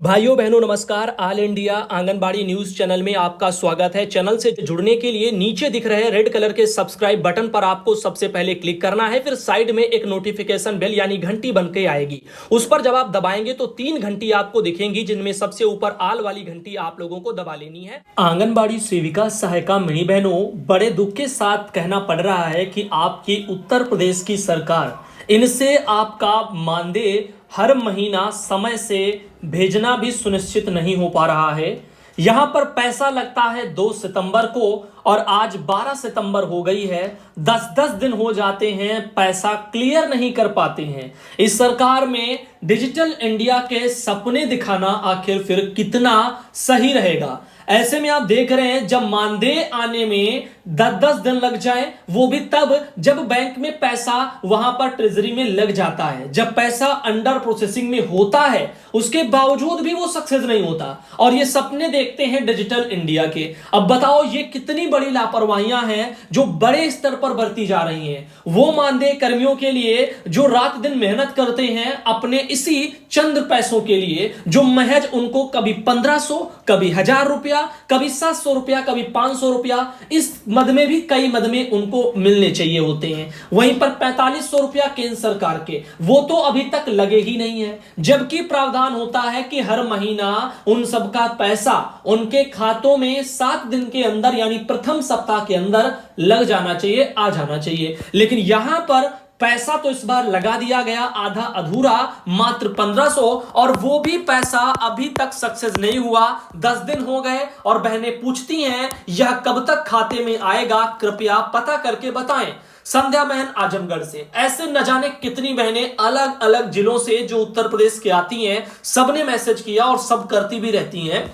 भाइयों बहनों नमस्कार। All India anganwadi news channel में आपका स्वागत है। चैनल से जुड़ने के लिए नीचे दिख रहे रेड कलर के सब्सक्राइब बटन पर आपको सबसे पहले क्लिक करना है। फिर साइड में एक नोटिफिकेशन बेल यानी घंटी बन के आएगी, उस पर जब आप दबाएंगे तो 3 घंटी आपको दिखेंगी, जिनमें सबसे ऊपर आल वाली घंटी आप लोगों को दबा लेनी है। आंगनबाड़ी सेविका सहायिका मिनी बहनों, बड़े दुख के साथ कहना पड़ रहा है कि आपकी उत्तर प्रदेश की सरकार इनसे आपका मानदेय हर महीना समय से भेजना भी सुनिश्चित नहीं हो पा रहा है। यहां पर पैसा लगता है 2 सितंबर को और आज 12 सितंबर हो गई है। 10-10 दिन हो जाते हैं, पैसा क्लियर नहीं कर पाते हैं। इस सरकार में डिजिटल इंडिया के सपने दिखाना आखिर फिर कितना सही रहेगा। ऐसे में आप देख रहे हैं जब मानदेय आने में 10-10 दिन लग जाए, वो भी तब जब बैंक में पैसा वहां पर ट्रेजरी में लग जाता है, जब पैसा अंडर प्रोसेसिंग में होता है, उसके बावजूद भी वो सक्सेस नहीं होता और ये सपने देखते हैं डिजिटल इंडिया के। अब बताओ ये कितनी बड़ी लापरवाहियां हैं जो बड़े स्तर पर बरती जा रही हैं। वो मानदेय कर्मियों के लिए जो रात दिन मेहनत करते हैं अपने इसी चंद पैसों के लिए, जो महज उनको कभी 1500, कभी 1000 रुपया, कभी 700 रुपया, कभी 500 रुपया, इस मद में भी कई मद में उनको मिलने चाहिए होते हैं। वहीं पर 4500 रुपया केंद्र सरकार के, वो तो अभी तक लगे ही नहीं है, जबकि प्रावधान होता है कि हर महीना उन सबका पैसा उनके खातों में 7 दिन के अंदर यानी प्रथम सप्ताह के अंदर लग जाना चाहिए, आ जाना चाहिए। लेकिन यहां पर पैसा तो इस बार लगा दिया गया आधा अधूरा, मात्र 1500, और वो भी पैसा अभी तक सक्सेस नहीं हुआ। 10 दिन हो गए और बहनें पूछती हैं यह कब तक खाते में आएगा, कृपया पता करके बताएं। संध्या बहन आजमगढ़ से, ऐसे न जाने कितनी बहनें अलग अलग जिलों से जो उत्तर प्रदेश के आती हैं, सबने मैसेज किया और सब करती भी रहती हैं।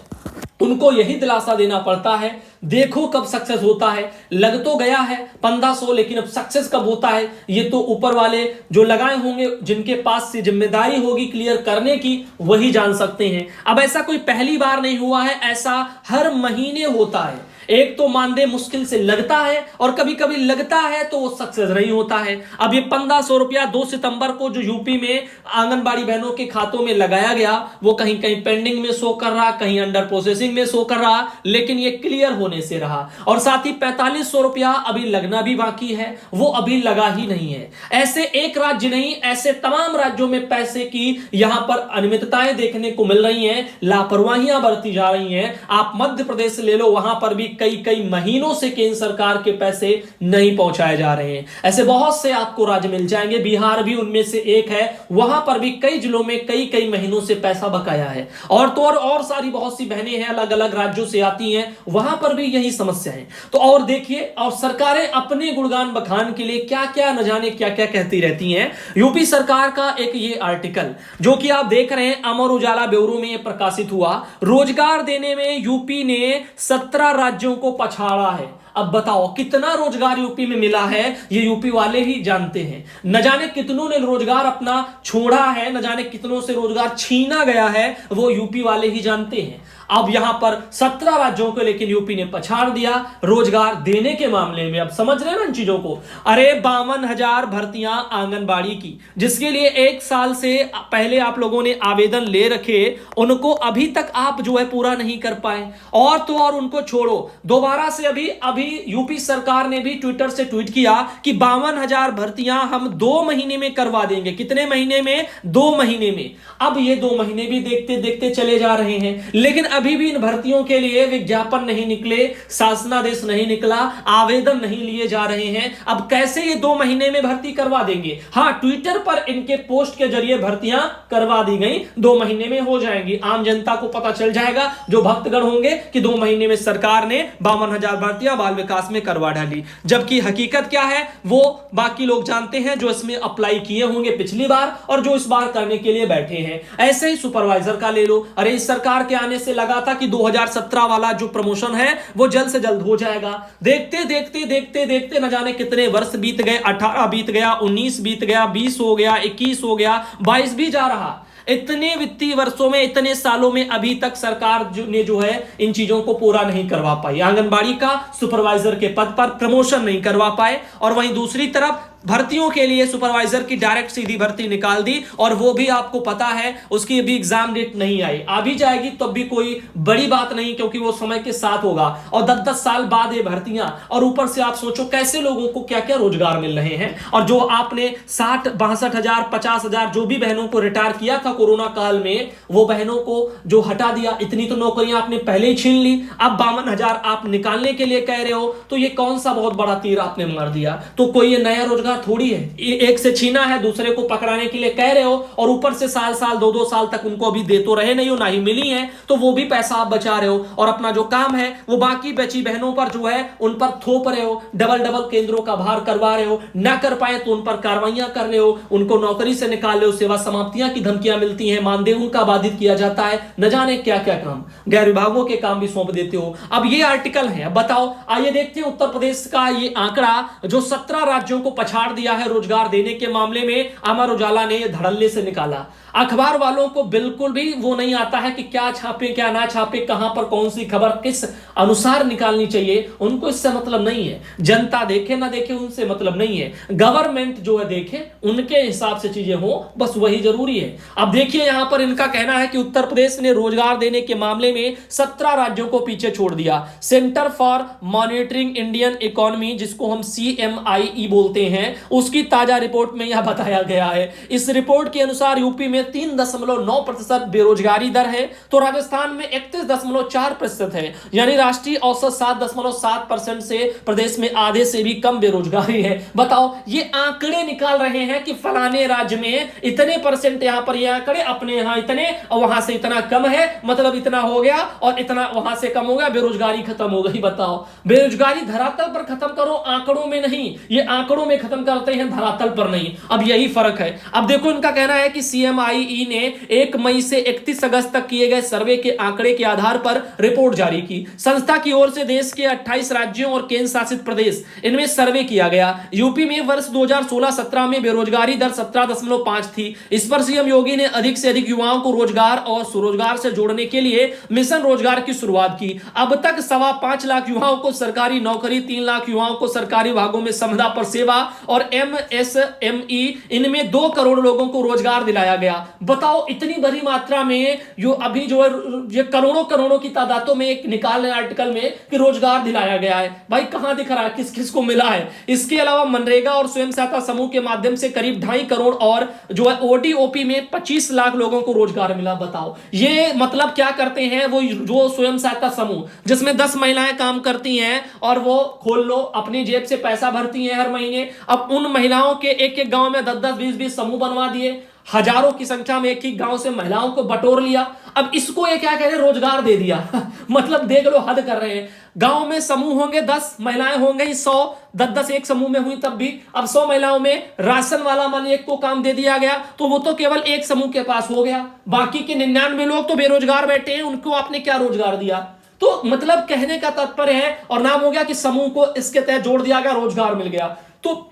उनको यही दिलासा देना पड़ता है, देखो कब सक्सेस होता है। लग तो गया है 1500, लेकिन अब सक्सेस कब होता है ये तो ऊपर वाले जो लगाए होंगे, जिनके पास से जिम्मेदारी होगी क्लियर करने की, वही जान सकते हैं। अब ऐसा कोई पहली बार नहीं हुआ है, ऐसा हर महीने होता है। एक तो मानदेय मुश्किल से लगता है और कभी कभी लगता है तो वो सक्सेस नहीं होता है। अब ये 1500 रुपया 2 सितंबर को जो यूपी में आंगनबाड़ी बहनों के खातों में लगाया गया, वो कहीं कहीं पेंडिंग में शो कर रहा, कहीं अंडर प्रोसेसिंग में शो कर रहा, लेकिन ये क्लियर होने से रहा। और साथ ही 4500 रुपया अभी लगना भी बाकी है, वो अभी लगा ही नहीं है। ऐसे एक राज्य नहीं, ऐसे तमाम राज्यों में पैसे की यहां पर अनियमितताएं देखने को मिल रही हैं, लापरवाहियां बरती जा रही हैं। आप मध्य प्रदेश ले लो, वहां पर भी कई महीनों से केंद्र सरकार के पैसे नहीं पहुंचाए जा रहे हैं। ऐसे बहुत से आपको राज्य मिल जाएंगे, बिहार भी उनमें से एक है, वहां पर भी कई जिलों में कई महीनों से पैसा बकाया है। और तो और सारी बहुत सी बहनें हैं अलग अलग राज्यों से आती हैं, वहां पर भी यही समस्या है। तो और देखिए, और सरकारें अपने गुणगान बखान के लिए क्या क्या न जाने क्या क्या कहती रहती हैं। यूपी सरकार का एक ये आर्टिकल जो कि आप देख रहे हैं अमर उजाला ब्यूरो में प्रकाशित हुआ, रोजगार देने में यूपी ने 17 राज्यों को पछाड़ा है। अब बताओ कितना रोजगार यूपी में मिला है, ये यूपी वाले ही जानते हैं। न जाने कितनों ने रोजगार अपना छोड़ा है, न जाने कितनों से रोजगार छीना गया है, वो यूपी वाले ही जानते हैं। अब यहां पर 17 राज्यों को लेकिन यूपी ने पछाड़ दिया रोजगार देने के मामले में। अब समझ रहे हैं ना इन चीजों को। अरे 52,000 भर्तियां आंगनबाड़ी की, जिसके लिए 1 साल से पहले आप लोगों ने आवेदन ले रखे, उनको अभी तक आप जो है पूरा नहीं कर पाए। और तो और उनको छोड़ो, दोबारा से अभी यूपी सरकार ने भी ट्विटर से ट्वीट किया कि 52,000 भर्तियां हम 2 महीने में करवा देंगे। कितने महीने में? 2 महीने में। अब ये 2 महीने भी देखते देखते चले जा रहे हैं, लेकिन अभी भी इन भर्तियों के लिए विज्ञापन नहीं निकले, शासनादेश नहीं निकला, आवेदन नहीं लिए जा रहे हैं। अब कैसे ये 2 महीने में भर्ती करवा देंगे? हाँ, ट्विटर पर इनके पोस्ट के जरिए भर्तियां करवा दी गई, 2 महीने में हो जाएंगी। आम जनता को पता चल जाएगा, जो भक्तगण होंगे, कि 2 महीने में सरकार ने 52,000 भर्तियां बाल विकास में करवा डाली। जबकि हकीकत क्या है वो बाकी लोग जानते हैं, जो इसमें अप्लाई किए होंगे पिछली बार और जो इस बार करने के लिए बैठे हैं। ऐसे ही सुपरवाइजर का ले लो। अरे इस सरकार के आने से लगा था कि 2017 वाला जो प्रमोशन है वो जल्द से जल्द हो जाएगा। देखते देखते देखते देखते न जाने कितने वर्ष बीत गए, 18 बीत गया, 19 बीत गया, 20 हो गया, 21 हो गया, 22 भी जा रहा। इतने वित्तीय वर्षों में, इतने सालों में अभी तक सरकार ने जो है इन चीजों को पूरा नहीं करवा पाई। आंगनबाड़ी का सुपरवाइजर के पद पर प्रमोशन नहीं करवा पाए, और वहीं दूसरी तरफ भर्तियों के लिए सुपरवाइजर की डायरेक्ट सीधी भर्ती निकाल दी, और वो भी आपको पता है उसकी अभी एग्जाम डेट नहीं आई, आ भी जाएगी तब भी कोई बड़ी बात नहीं, क्योंकि वो समय के साथ होगा। और 10-10 साल बाद ये भर्तियां, और ऊपर से आप सोचो कैसे लोगों को क्या क्या रोजगार मिल रहे हैं। और जो आपने 60-62,000 50,000 जो भी बहनों को रिटायर किया था कोरोना काल में, वो बहनों को जो हटा दिया, इतनी तो नौकरियां आपने पहले ही छीन ली, अब 52,000 आप निकालने के लिए कह रहे हो, तो ये कौन सा बहुत बड़ा तीर आपने मार दिया। तो कोई ये नया रोजगार थोड़ी है, एक से छीना है, दूसरे को पकड़ाने के लिए कह रहे हो, और ऊपर से साल साल 2-2 साल तक उनको अभी दे तो रहे नहीं हो, ना ही मिली है, तो वो भी पैसा आप बचा रहे हो, और अपना जो काम है वो बाकी बची बहनों पर जो है उन पर थोप रहे हो, डबल डबल केंद्रों का भार करवा रहे हो, ना कर पाए तो उन पर कार्रवाइयां कर रहे हो, उनको नौकरी से निकाल रहे हो, सेवा समाप्तियां की धमकियां मिलती हैं, मानदेय उनका बाधित किया जाता है, न जाने क्या क्या काम, गैर विभागों के काम भी सौंप देते हो। अब ये आर्टिकल है, अब बताओ, आइए देखते हैं उत्तर प्रदेश का ये आंकड़ा जो 17 राज्यों को पछाड़ दिया है रोजगार देने के मामले में, अमर उजाला ने धड़ल्ले से निकाला। अखबार वालों को बिल्कुल भी वो नहीं आता है कि क्या छापे क्या ना छापे, कहां पर कौन सी खबर किस अनुसार निकालनी चाहिए, उनको इससे मतलब नहीं है। जनता देखे ना देखे उनसे मतलब नहीं है, गवर्नमेंट जो है देखे, उनके हिसाब से चीजें हो, बस वही जरूरी है। अब देखिए यहां पर इनका कहना है कि उत्तर प्रदेश ने रोजगार देने के मामले में 17 राज्यों को पीछे छोड़ दिया। Centre for monitoring Indian economy, जिसको हम CMIE बोलते हैं, उसकी ताजा रिपोर्ट में यह बताया गया है। इस रिपोर्ट के अनुसार यूपी में 3.9% बेरोजगारी दर है, तो राजस्थान में 31.4% है, यानी राष्ट्रीय औसत 7.7% से प्रदेश में आधे से भी कम बेरोजगारी है। बताओ, ये आंकड़े निकाल रहे हैं कि फलाने राज्य में इतने परसेंट, यहां पर ये आंकड़े, अपने यहां इतने और वहां से इतना कम है, मतलब इतना हो गया और इतना वहां से कम हो गया, बेरोजगारी खत्म हो गई। बताओ, बेरोजगारी धरातल पर खत्म करो, आंकड़ों में नहीं, ये आंकड़ों में खत्म करते हैं, धरातल पर नहीं। अब यही फर्क है। अब देखो इनका कहना है कि CMIE ने 1 मई से 31 अगस्त तक किए गए सर्वे के आंकड़े के आधार पर रिपोर्ट जारी की। संस्था की ओर से देश के 28 राज्यों और केंद्र शासित प्रदेश, इनमें सर्वे किया गया। यूपी में वर्ष 2016-17 में बेरोजगारी दर 17.5 थी। इस पर सीएम योगी ने अधिक से अधिक युवाओं को रोजगार और स्वरोजगार से जोड़ने के लिए मिशन रोजगार की शुरुआत की। अब तक 5.25 लाख युवाओं को सरकारी नौकरी, 3 लाख युवाओं को सरकारी विभागों में संविदा पर सेवा और MSME, इनमें 2 करोड़ लोगों को रोजगार दिलाया गया। बताओ, इतनी बड़ी मात्रा में जो अभी जो है ये करोड़ों की तादादों में एक निकाल रहे आर्टिकल में कि रोजगार दिलाया गया है। भाई कहां दिख रहा है, किस किस को मिला है? इसके अलावा मनरेगा और स्वयं सहायता समूह के माध्यम से करीब 2.5 करोड़ और जो है ODOP में 25 लाख लोगों को रोजगार मिला। बताओ, ये मतलब क्या करते हैं वो जो स्वयं सहायता समूह, जिसमें 10 महिलाएं काम करती हैं और वो खोल लो, अपनी जेब से पैसा भरती हैं हर महीने। अब उन महिलाओं के एक एक गांव में 10-10 20-20 समूह बनवा दिए, हजारों की संख्या में एक ही गांव से महिलाओं को बटोर लिया। अब इसको ये क्या कह रहे, रोजगार दे दिया। मतलब देख लो, हद कर रहे हैं। गांव में समूह होंगे 10, महिलाएं होंगे 100, 10-10 एक समूह में हुई तब भी। अब 100 महिलाओं में राशन वाला मान एक को काम दे दिया गया, तो वो तो केवल एक समूह के पास हो गया, बाकी के 99 लोग तो बेरोजगार बैठे हैं, उनको आपने क्या रोजगार दिया? तो मतलब कहने का तात्पर्य है, और नाम हो गया कि समूह को इसके तहत जोड़ दिया गया, रोजगार मिल गया। तो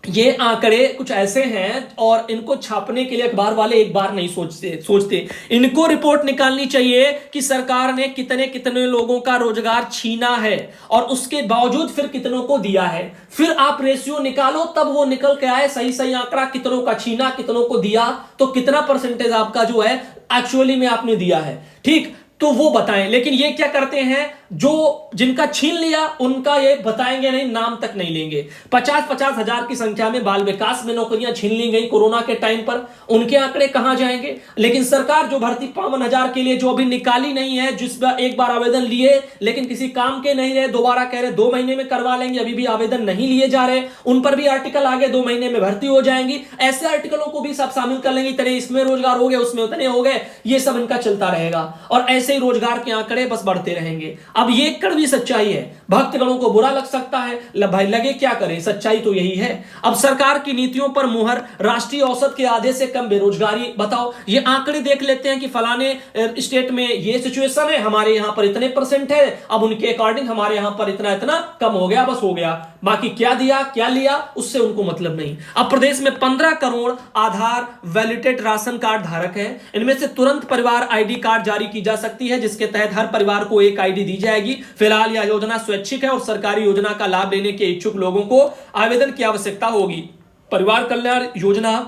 ये आंकड़े कुछ ऐसे हैं, और इनको छापने के लिए अखबार वाले एक बार नहीं सोचते। इनको रिपोर्ट निकालनी चाहिए कि सरकार ने कितने कितने लोगों का रोजगार छीना है और उसके बावजूद फिर कितनों को दिया है। फिर आप रेशियो निकालो, तब वो निकल के आए सही सही आंकड़ा, कितनों का छीना, कितनों को दिया, तो कितना परसेंटेज आपका जो है एक्चुअली में आपने दिया है। ठीक, तो वो बताएं। लेकिन ये क्या करते हैं, जो जिनका छीन लिया उनका ये बताएंगे नहीं, नाम तक नहीं लेंगे। 50-50 हजार की संख्या में बाल विकास में नौकरियां छीन ली गई कोरोना के टाइम पर, उनके आंकड़े कहां जाएंगे? लेकिन सरकार जो भर्ती 52,000 के लिए जो अभी निकाली नहीं है, जिस पर एक बार आवेदन लिए लेकिन किसी काम के नहीं रहे, दोबारा कह रहे 2 महीने में करवा लेंगे, अभी भी आवेदन नहीं लिए जा रहे, उन पर भी आर्टिकल आगे 2 महीने में भर्ती हो जाएंगी। ऐसे आर्टिकलों को भी सब शामिल कर लेंगे, इतने इसमें रोजगार हो गए, उसमें उतने हो गए, ये सब इनका चलता रहेगा, और ऐसे ही रोजगार के आंकड़े बस बढ़ते रहेंगे। अब ये कड़वी सच्चाई है, भक्तगणों को बुरा लग सकता है, भाई लगे क्या करें, सच्चाई तो यही है। अब सरकार की नीतियों पर मुहर, राष्ट्रीय औसत के आधे से कम बेरोजगारी। बताओ, ये आंकड़े देख लेते हैं कि फलाने स्टेट में ये सिचुएशन है, हमारे यहां पर इतने परसेंट है, अब उनके अकॉर्डिंग हमारे यहां पर इतना इतना कम हो गया, बस हो गया। बाकी क्या दिया क्या लिया उससे उनको मतलब नहीं। अब प्रदेश में 15 करोड़ आधार वैलिडेटेड राशन कार्ड धारक हैं। इनमें से तुरंत परिवार ID कार्ड जारी की जा सकती है, जिसके तहत हर परिवार को एक ID दी जाएगी। फिलहाल यह योजना स्वैच्छिक है और सरकारी योजना का लाभ लेने के इच्छुक लोगों को आवेदन की आवश्यकता होगी। परिवार कल्याण योजना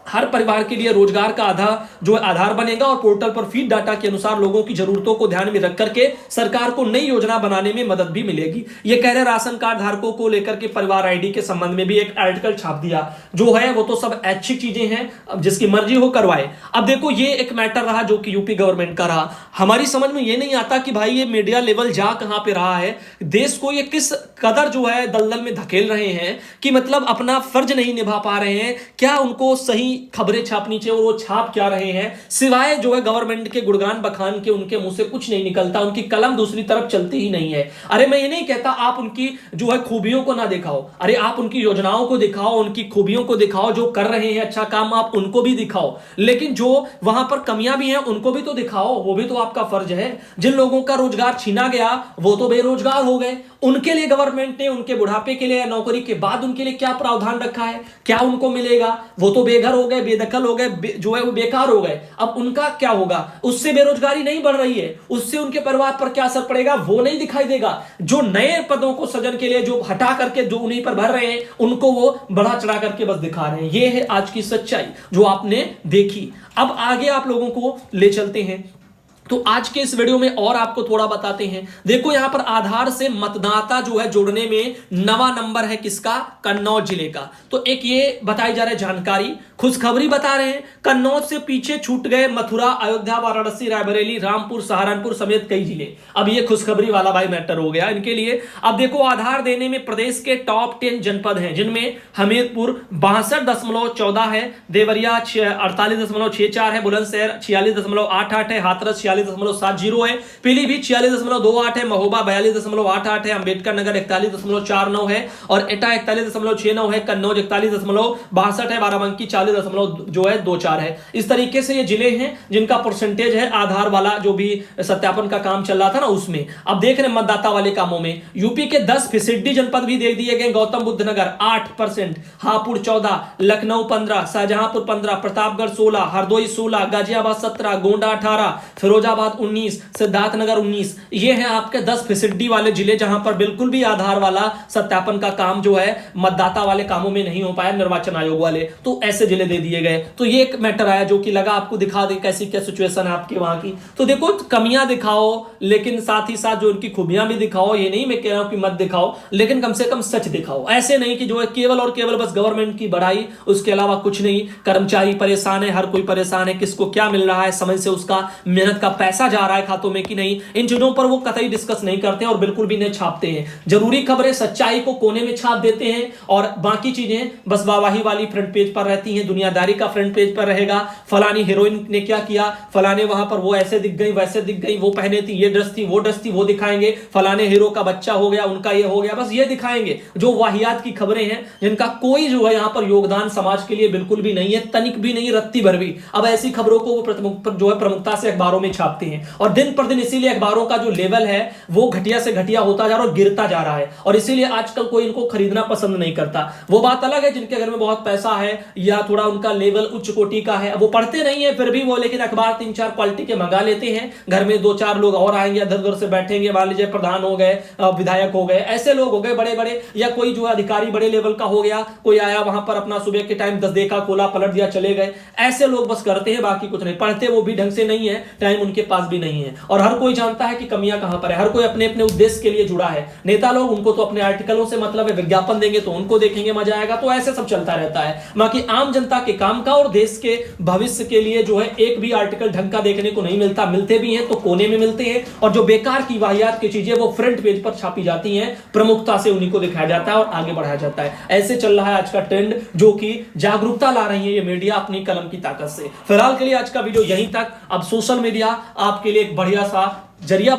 हर परिवार के लिए रोजगार का आधार बनेगा और पोर्टल पर फीड डाटा के अनुसार लोगों की जरूरतों को ध्यान में रख करके सरकार को नई योजना बनाने में मदद भी मिलेगी। ये कह रहे राशन कार्ड धारकों को लेकर के परिवार आईडी के संबंध में भी एक आर्टिकल छाप दिया। जो है वो तो सब अच्छी चीजें हैं, जिसकी मर्जी हो करवाए। अब देखो ये एक मैटर रहा जो कि यूपी गवर्नमेंट का रहा। हमारी समझ में ये नहीं आता कि भाई ये मीडिया लेवल जा कहां पे रहा है, देश को ये किस कदर जो है दलदल में धकेल रहे हैं कि मतलब अपना फर्ज नहीं निभा पा रहे हैं। क्या उनको सही खबरें छापनी चाहिए और वो छाप क्या रहे हैं, सिवाय जो है गवर्नमेंट के गुणगान बखान के उनके मुंह से कुछ नहीं निकलता, उनकी कलम दूसरी तरफ चलती ही नहीं है। अरे मैं ये नहीं कहता आप उनकी जो है खूबियों को ना दिखाओ, अरे आप उनकी योजनाओं को दिखाओ, उनकी खूबियों को दिखाओ, जो कर रहे हैं अच्छा काम आप उनको भी दिखाओ, लेकिन जो वहां पर कमियां भी हैं उनको भी तो दिखाओ, वो भी तो आपका फर्ज है। जिन लोगों का रोजगार छीना गया वो तो बेरोजगार हो गए, उनके लिए गवर्नमेंट ने उनके बुढ़ापे के लिए या नौकरी के बाद उनके लिए क्या प्रावधान रखा है, क्या उनको मिलेगा? वो तो बेघर हो गए, बेदखल हो गए, जो है वो बेकार हो गए। अब उनका क्या होगा? उससे बेरोजगारी नहीं बढ़ रही है, उससे उनके परिवार पर क्या असर पड़ेगा वो नहीं दिखाई देगा। जो नए पदों को सृजन के लिए जो हटा करके जो उन्हीं पर भर रहे हैं उनको वो बढ़ा चढ़ा करके बस दिखा रहे हैं। ये है आज की सच्चाई जो आपने देखी। अब आगे आप लोगों को ले चलते हैं तो आज के इस वीडियो में और आपको थोड़ा बताते हैं। देखो यहां पर आधार से मतदाता जो है जोड़ने में नवा नंबर है किसका? कन्नौज जिले का। तो एक ये बताई जा रही है जानकारी, खुशखबरी बता रहे हैं, कन्नौज से पीछे छूट गए मथुरा, अयोध्या, वाराणसी, रायबरेली, रामपुर, सहारनपुर समेत कई जिले। अब ये खुशखबरी वाला भाई मैटर हो गया इनके लिए। अब देखो आधार देने में प्रदेश के टॉप 10 जनपद हैं, जिनमें हमीरपुर 62.14 है, देवरिया 48.64 है, बुलंदशहर 46.88 है, हाथरस 46.70 है, पीलीभीत 46.28 है, महोबा 42.88 है, अंबेडकर नगर 41.49 है और एटा 41.69 है, कन्नौज 41.62 है, बाराबंकी 40.24 है। इस तरीके से ये जिले हैं जिनका परसेंटेज है आधार वाला जो भी सत्यापन का काम चल रहा था ना उसमें। अब देख रहे मतदाता वाले कामों में यूपी के 10% जनपद भी दे दिए गए। गौतम बुद्ध नगर 8%, हापुड़ 14, लखनऊ 15, शाहजहांपुर 15, प्रतापगढ़ 16, हरदोई 16, गाजियाबाद 17, गोंडा 18, फिरोजाबाद 19, सिद्धार्थनगर 19। ये हैं आपके 10% वाले जिले जहां पर बिल्कुल भी आधार वाला सत्यापन का काम जो है मतदाता वाले कामों में नहीं हो पाया, निर्वाचन आयोग वाले, तो ऐसे जिले दे दिए गए। तो ये एक मैटर आया जो कि लगा आपको दिखा दे कैसी क्या सिचुएशन है आपके वहां की। तो देखो कमियां दिखाओ लेकिन साथ ही साथ जो उनकी खूबियां भी दिखाओ। ये नहीं मैं कह रहा हूं कि मत दिखाओ, लेकिन कम से कम सच दिखाओ। ऐसे नहीं कि जो है केवल और केवल बस गवर्नमेंट की बढ़ाई, उसके अलावा कुछ नहीं। कर्मचारी परेशान है, हर कोई परेशान है, किसको क्या मिल रहा है, समय से उसका मेहनत का पैसा जा रहा है खातों में कि नहीं, इन चीजों पर वो कतई डिस्कस नहीं करते और बिल्कुल भी नहीं छापते हैं। जरूरी खबरें सच्चाई को कोने में छाप देते हैं और बाकी चीजें बस वाहवाही वाली फ्रंट पेज पर रहती हैं, दुनियादारी का फ्रंट पेज पर रहेगा। फलानी हीरोइन ने क्या किया, फलाने वहां पर वो ऐसे दिख गई, वैसे दिख गई, वो पहने थी, ये ड्रेस थी, वो ड्रेस थी, वो दिखाएंगे। फलाने हीरो का बच्चा हो गया, उनका ये हो गया, बस ये दिखाएंगे। जो वाहियात की खबरें हैं जिनका कोई जो है यहां पर योगदान समाज के लिए बिल्कुल भी नहीं है, तनिक भी नहीं, रत्ती भर भी। अब ऐसी खबरों को वो जो है प्रमुखता से अखबारों में छापते हैं और दिन पर दिन इसीलिए अखबारों का जो लेवल है वो घटिया से घटिया होता जा रहा है और गिरता जा रहा है और इसीलिए आजकल कोई इनको खरीदना पसंद नहीं करता। वो बात अलग है जिनके घर में बहुत पैसा है या थोड़ा उनका लेवल उच्च कोटि का है, वो पढ़ते नहीं है फिर भी वो लेकिन अखबार 3-4 क्वालिटी के मंगा लेते हैं। घर में 2-4 लोग और आएंगे, इधर उधर से बैठेंगे, मान लीजिए प्रधान हो गए, विधायक हो गए, ऐसे लोग हो गए बड़े बड़े, या कोई जो अधिकारी बड़े लेवल का हो गया, कोई आया वहां पर अपना सुबह के टाइम 10 देखा, खोला, पलट दिया, चले गए। ऐसे लोग बस करते हैं, बाकी कुछ नहीं। पढ़ते वो भी ढंग से नहीं है, टाइम उनके पास भी नहीं है और हर कोई जानता है कि कमियां कहां पर है। हर कोई अपने अपने उद्देश्य के लिए जुड़ा है। नेता लोग, उनको तो अपने आर्टिकलों से मतलब है, विज्ञापन देंगे तो उनको देखेंगे, मजा आएगा, तो ऐसे सब चलता रहता है। बाकी आम जनता के काम का और देश के भविष्य के लिए जो है एक भी आर्टिकल ढंग का देखने को नहीं मिलता। मिलते भी हैं तो कोने में मिलते हैं और जो बेकार की वाहियात की चीजें वो फ्रंट पेज पर छापी जाती हैं, प्रमुखता से उन्हीं को दिखाया जाता है और आगे बढ़ाया जाता है। ऐसे चल रहा है आज का ट्रेंड जो कि जागरूकता ला रही है ये मीडिया अपनी कलम की ताकत से। फिलहाल के लिए आज का वीडियो यहीं तक। अब सोशल मीडिया आपके लिए एक बढ़िया सा जरिया